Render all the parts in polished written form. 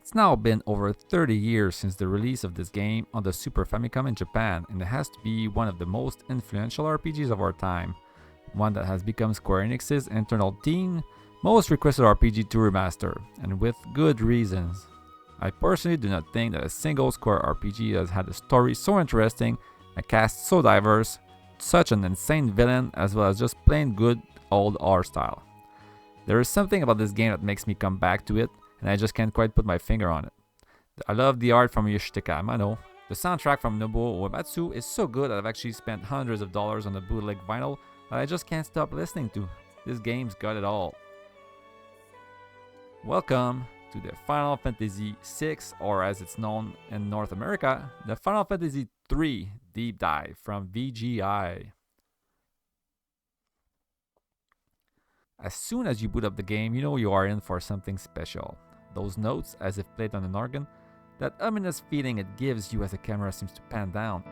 It's now been over 30 years since the release of this game on the Super Famicom in Japan, and it has to be one of the most influential RPGs of our time. One that has become Square Enix's internal team most requested RPG to remaster, and with good reasons. I personally do not think that a single Square RPG has had a story so interesting, a cast so diverse, such an insane villain, as well as just plain good old art style. There is something about this game that makes me come back to it, and I just can't quite put my finger on it. I love the art from Yoshitaka Amano. The soundtrack from Nobuo Uematsu is so good that I've actually spent hundreds of dollars on the bootleg vinyl that I just can't stop listening to. This game's got it all. Welcome to the Final Fantasy VI, or as it's known in North America, the Final Fantasy III Deep Dive from VGI. As soon as you boot up the game, you know you are in for something special. Those notes, as if played on an organ, that ominous feeling it gives you as the camera seems to pan down.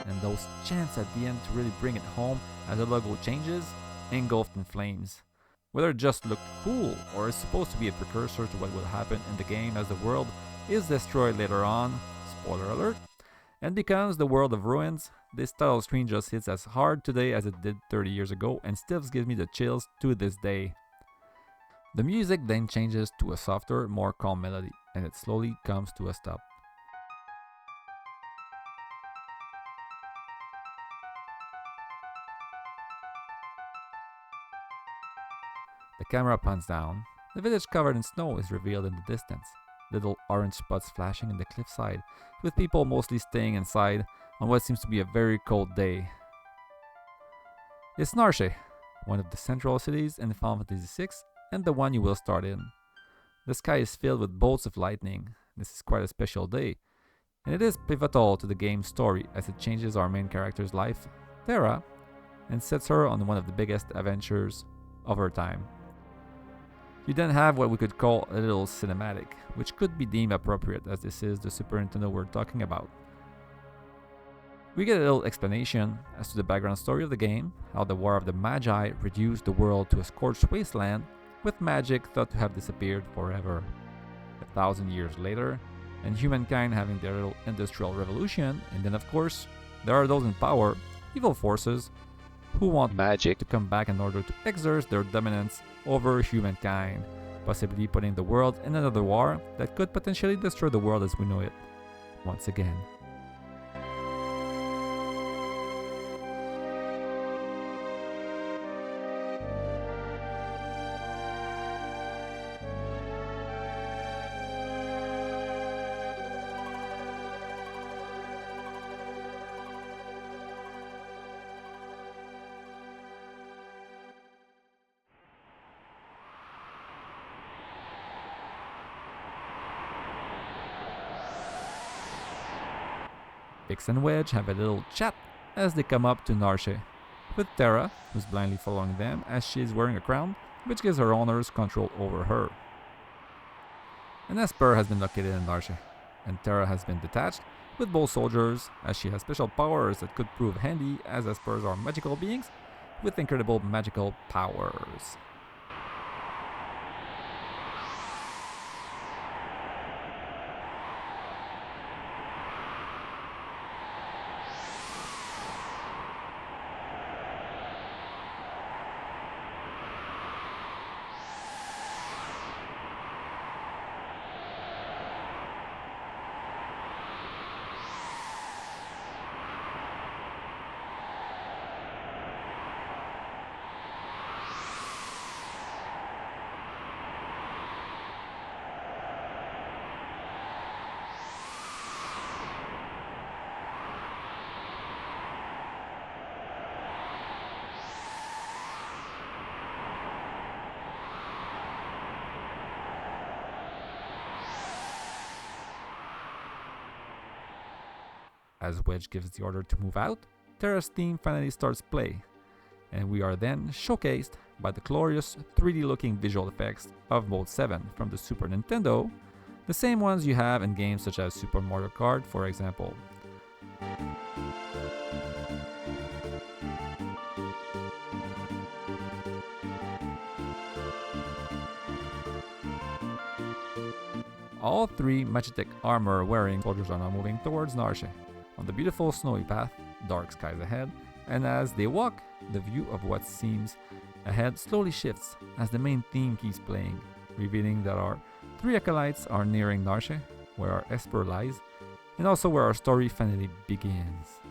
And those chants at the end to really bring it home as the logo changes, engulfed in flames. Whether it just looked cool or is supposed to be a precursor to what will happen in the game as the world is destroyed later on, spoiler alert, and becomes the world of ruins, this title screen just hits as hard today as it did 30 years ago and still gives me the chills to this day. The music then changes to a softer, more calm melody, and it slowly comes to a stop. The camera pans down. The village covered in snow is revealed in the distance. Little orange spots flashing in the cliffside, with people mostly staying inside on what seems to be a very cold day. It's Narshe, one of the central cities in Final Fantasy VI, and the one you will start in. The sky is filled with bolts of lightning. This is quite a special day, and it is pivotal to the game's story as it changes our main character's life, Terra, and sets her on one of the biggest adventures of her time. You then have what we could call a little cinematic, which could be deemed appropriate as this is the Super Nintendo we're talking about. We get a little explanation as to the background story of the game, how the War of the Magi reduced the world to a scorched wasteland, with magic thought to have disappeared forever. 1,000 years later, and humankind having their little industrial revolution, and then of course, there are those in power, evil forces, who want magic to come back in order to exert their dominance over humankind, possibly putting the world in another war that could potentially destroy the world as we know it once again. Vix and Wedge have a little chat as they come up to Narshe, with Terra, who's blindly following them as she is wearing a crown, which gives her owners control over her. An Esper has been located in Narshe, and Terra has been detached, with both soldiers, as she has special powers that could prove handy as Espers are magical beings with incredible magical powers. As Wedge gives the order to move out, Terra's theme finally starts play, and we are then showcased by the glorious 3D looking visual effects of Mode 7 from the Super Nintendo, the same ones you have in games such as Super Mario Kart, for example. All three Magitech armor wearing soldiers are now moving towards Narshe, on the beautiful snowy path, dark skies ahead, and as they walk, the view of what seems ahead slowly shifts as the main theme keeps playing, revealing that our three acolytes are nearing Narshe, where our Esper lies, and also where our story finally begins.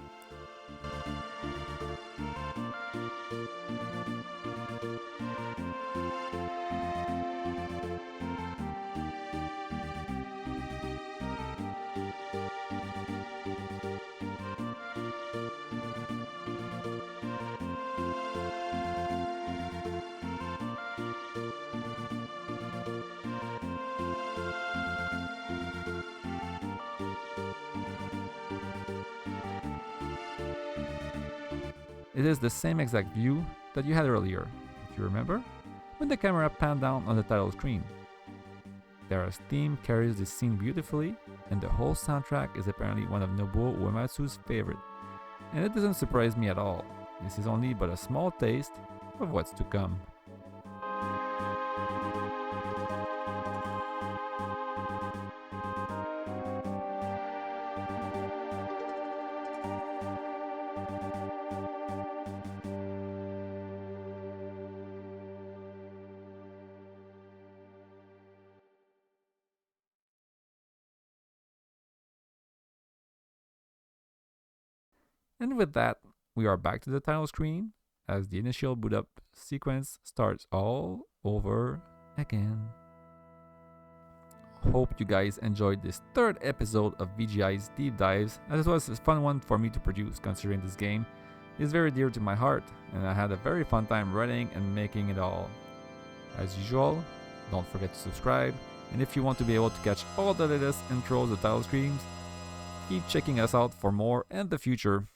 It is the same exact view that you had earlier, if you remember, when the camera panned down on the title screen. Dara's theme carries this scene beautifully, and the whole soundtrack is apparently one of Nobuo Uematsu's favorite. And it doesn't surprise me at all. This is only but a small taste of what's to come. And with that, we are back to the title screen as the initial boot up sequence starts all over again. Hope you guys enjoyed this third episode of VGI's Deep Dives, as it was a fun one for me to produce considering this game is very dear to my heart and I had a very fun time writing and making it all. As usual, don't forget to subscribe, and if you want to be able to catch all the latest intros of title screens, keep checking us out for more in the future.